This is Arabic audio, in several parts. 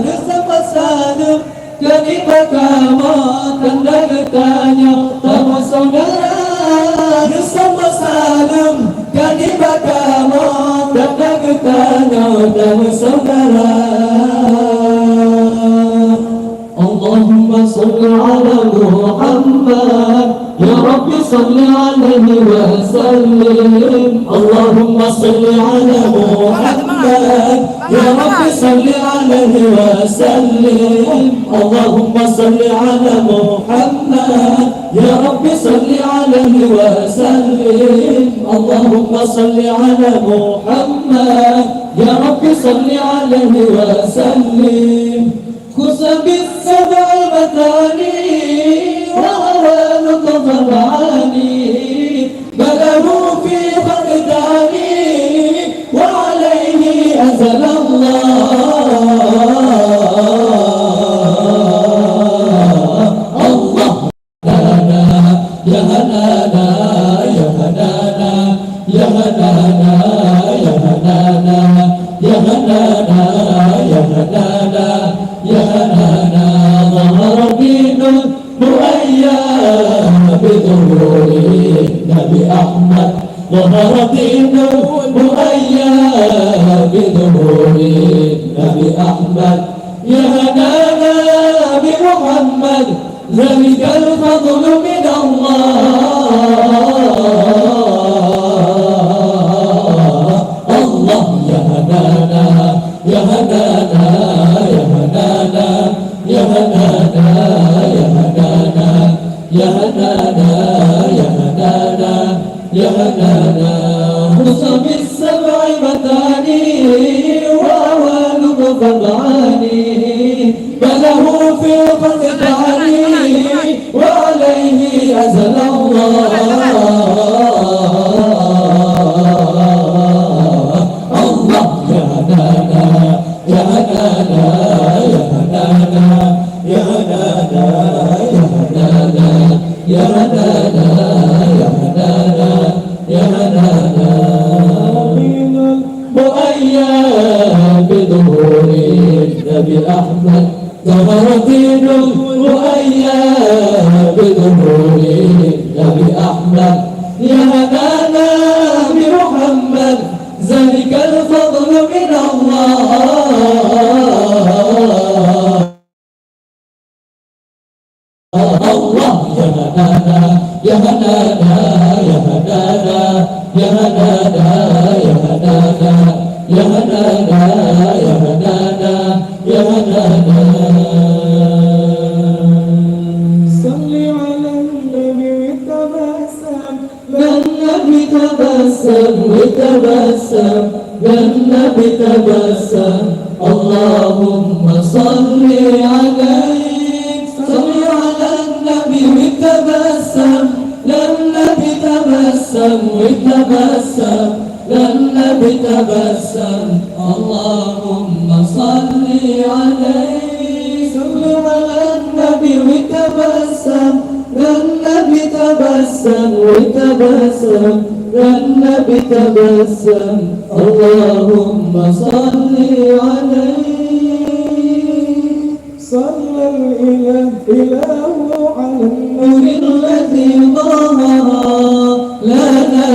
bersama salam ketika kamu tanda bertanya kamu saudara bersama salam ketika kamu tanda bertanya kamu saudara. Allahumma salli ala Muhammad ya Rabbi salli alaihi wa sallim. Allahumma salli ala Muhammad ya Rabbi salli alaihi wa sallim. Allahumma salli ala Muhammad ya Rabbi salli alaihi wa sallim. Allahumma salli ala Muhammad ya Rabbi salli alaihi wa sallim. Kusabis sab'al matani wa awaluk tab'ani balahu fi khardani wa alayhi azal Allah lana ya hanana ya hanana ya hanana ya hanana ya hanana ya hanana ya hanana ظهر دين مؤيد بظهور نبي أحمد ظهر دين مؤيد بظهور نبي أحمد يا هنانا بمحمد ذلك الفضل من الله يا هنانا يا هنانا يا هنانا يا هنانا يا هنانا يا هنانا يا هنانا يا هنانا خصم السبع مثاني وأوانق طبعاني بله في الخلق علي وعليه أزل الله يا هنانا يا هنانا يا هنانا يا هنانا يا هنانا يا هنانا يا هنانا يا هنانا من المؤيد بظهور النبي أحمد ظهر دين المؤيد بظهور النبي أحمد يا هنانا بمحمد ذلك الفضل من الله يا هنانا يا هنانا يا هنانا يا هنانا يا هنانا يا هنانا يا هنانا صل على النبي وتبسم النبي تبسم وتبسم النبي تبسم اللهم صل عليه صل على النبي وتبسم للنبي تبسم وتبسم للنبي تبسم اللهم صل عليه صل على النبي وتبسم للنبي تبسم وتبسم للنبي تبسم اللهم صل عليه صلى الإله على النور الذي ظهر لنا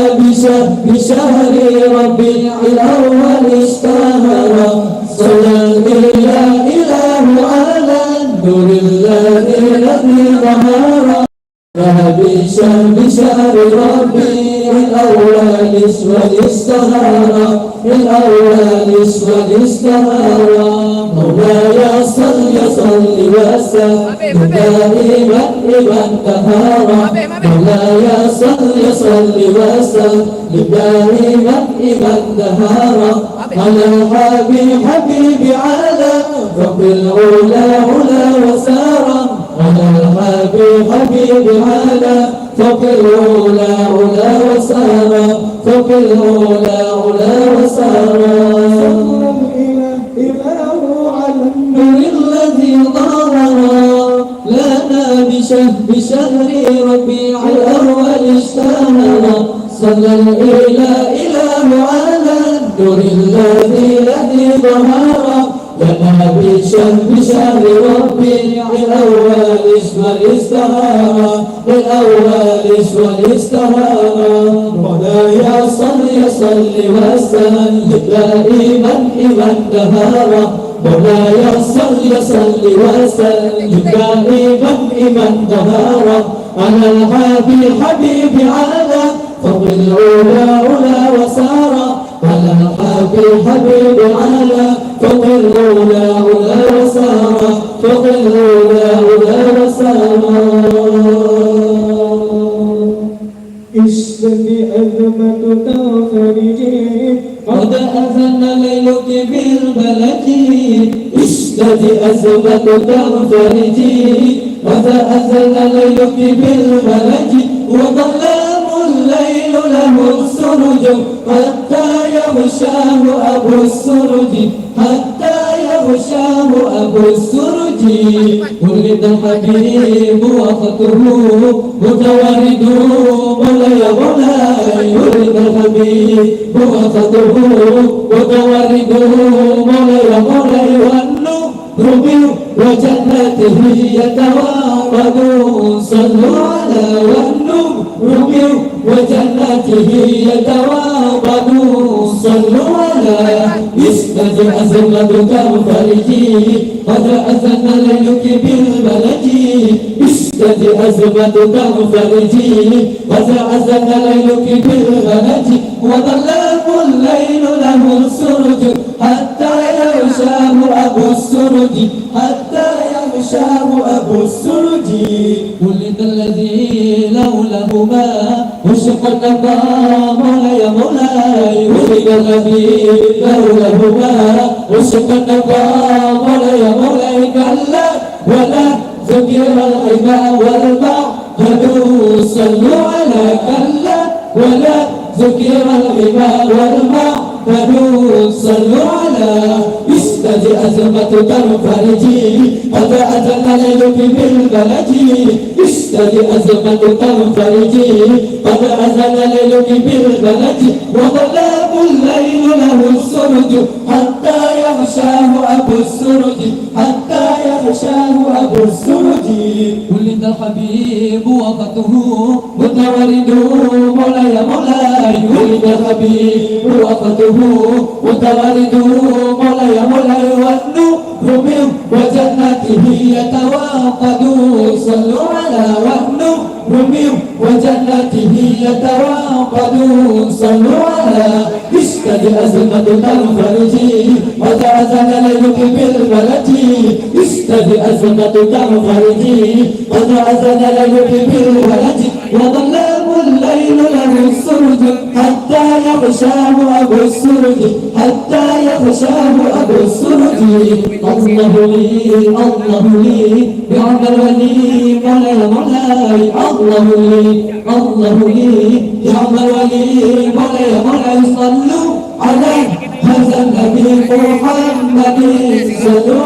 بشهر ربيع الأول اشتهر صلى الإله على النور الذي ظهر بشهر ربيع الأول اشتهر الأول اشتهر مولاي صل وسلم دائما لمن تهار مولاي صل وسلم دائما لمن تهار على الحبيب على رب العلا علا وسارا على الحبيب على فوق العلا علا وسارا فوق العلا علا وسارا صلى الإله على النور الذي ظهر لنا بشهر ربيع الأول اشتهر صلى الإله على النور الذي ظهر لنا بشهر ربيع الأول والاستهارة الأول والاستهارة مولاي صل وسلم دائما إلى الدهر مولاي صل وسلم دائما إلى الدهر على الحبيب على فوق العلا علا وسارا على الحبيب على فوق العلا علا وسارا فوق العلا علا وسارا اشتد أزمتك وفرجي قد أذن ليلك بالبلد اشتد أزمتك وفرجي قد أذن ليلك بالبلد وظلام الليل له السرج حتى يغشاه أبو السرج حتى يغشاه أبو السرج ولد الحبيب وخطه متورد مولاي مولاي ولد الحبيب وخطه متورد مولاي مولاي والنور وجنته يتوافدون صلوا على والنور وجنته يتوافدون صلوا على اسمة أزمتك فرجي قد أذن ليلك بالبلد اسمة أزمتك فرجي قد أذن ليلك بالبلد وظلام الليل له السرج حتى يغشاه أبو السرج حتى يغشاه أبو السرج ولد الذي لوله ما وشق النقام مولاي مولاي ولد الذي لوله ما وشق النقام مولاي مولاي كلا ولا ذكر العماء والمعهد صلوا على كلا ولا ذكر العماء والمعهد صلوا على استجي أزمتك الفرجي قد أذن ليلك بالبلد استجي أزمتك الفرجي قد أذن ليلك بالبلد وظلام الليل له السرج حتى يغشاه أبو السرج حتى يغشاه أبو السرج ولد الحبيب وقته متورد مولاي مولاي ولد الحبيب وقته متورد مولاي مولاي والنور وجنته يتوافدون صلوا على والنور وجنته يتوافدون صلوا على اشتد أزمتك الفرجي وتأذن ليلك بالبلد اشتد أزمتك الفرجي وتأذن ليلك بالبلد وظلام الليل له السرج حتى يغشاه أبو السرج حتى يغشاه أبو السرج الله لي بعد الولي مولاي مولاي الله لي بعد الولي مولاي مولاي صلوا على هذا النبي محمد صلوا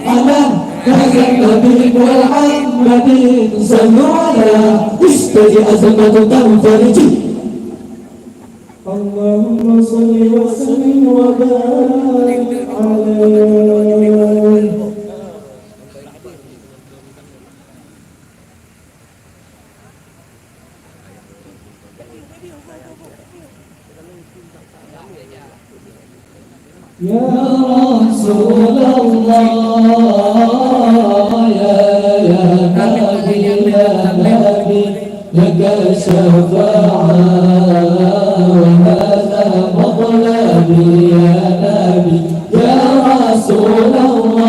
على هذا النبي محمد صلوا على اشتري أزمة تنفرج اللهم صل وسلم وبارك عليه يا رسول الله يا نبي لك الشفاعة وهذا مطلبي يا نبي يا رسول الله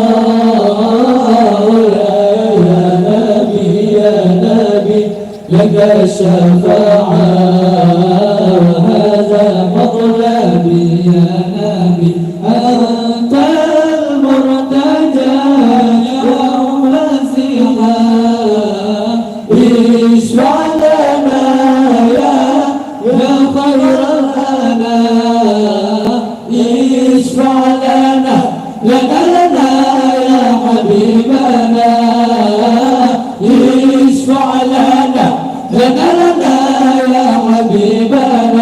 يا نبي لك الشفاعة وهذا مطلبي يا نبي أنت المرتجى يوم الزحام اشفع لنا يا خير الأنام اشفع لنا يا حبيبنا اشفع لنا يا حبيبنا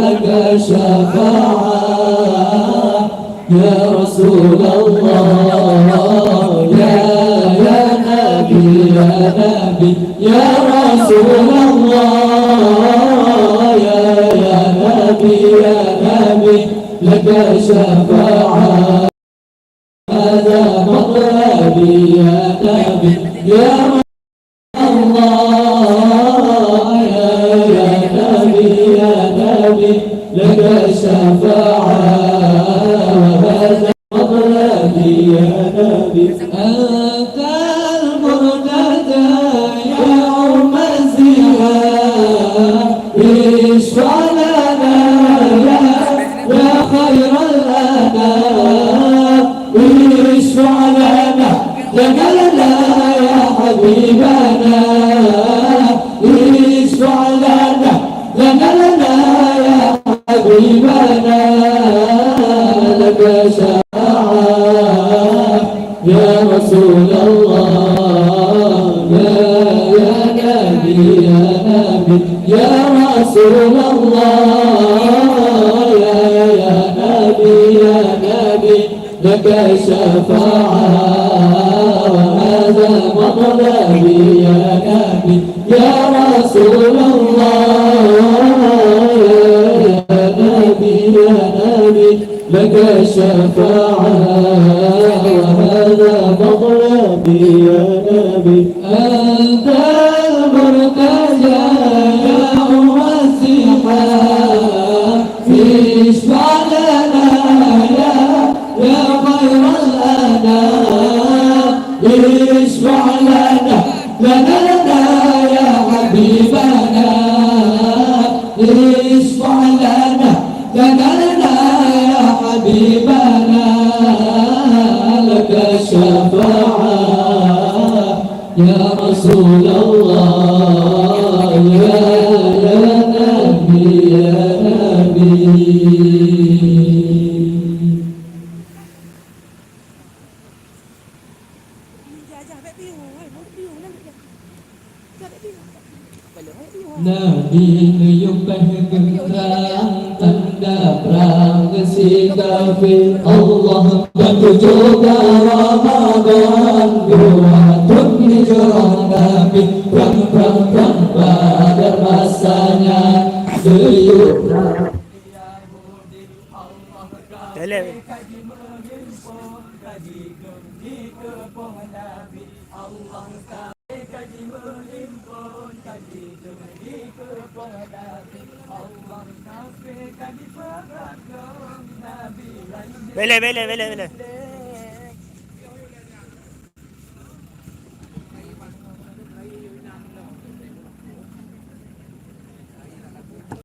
لك شفاعة رسول الله يا نبي يا رسول الله يا نبي لك شفاعة هذا مطلبي يا نبي يا الله يا نبي لك شفاعة وهذا مطلبي يا نبي أنت المرتدى يا أم الزياد اشفع لنا يا خير الأنام اشفع لنا لنا يا حبيبنا اشفع لنا يا حبيبنا لك شفاعة يا رسول الله يا نبي يا رسول الله يا نبي لك شفاعة وهذا مطلبي يا نبي يا رسول الله يا نبي لك شفاعة وهذا مطلبي يا نبي أنت المرتجى يا أم السحاب اشفع لنا يا خير الأنام اشفع لنا يا حبيبنا اشفع لنا يا حبيبنا لك شفاعة يا رسول الله يا نبي Nabi menyumbang keterangan tanda praktisi kafir Allah bantu juga Ramadan buatun hijrah Nabi perang pada masanya seyuk Bele.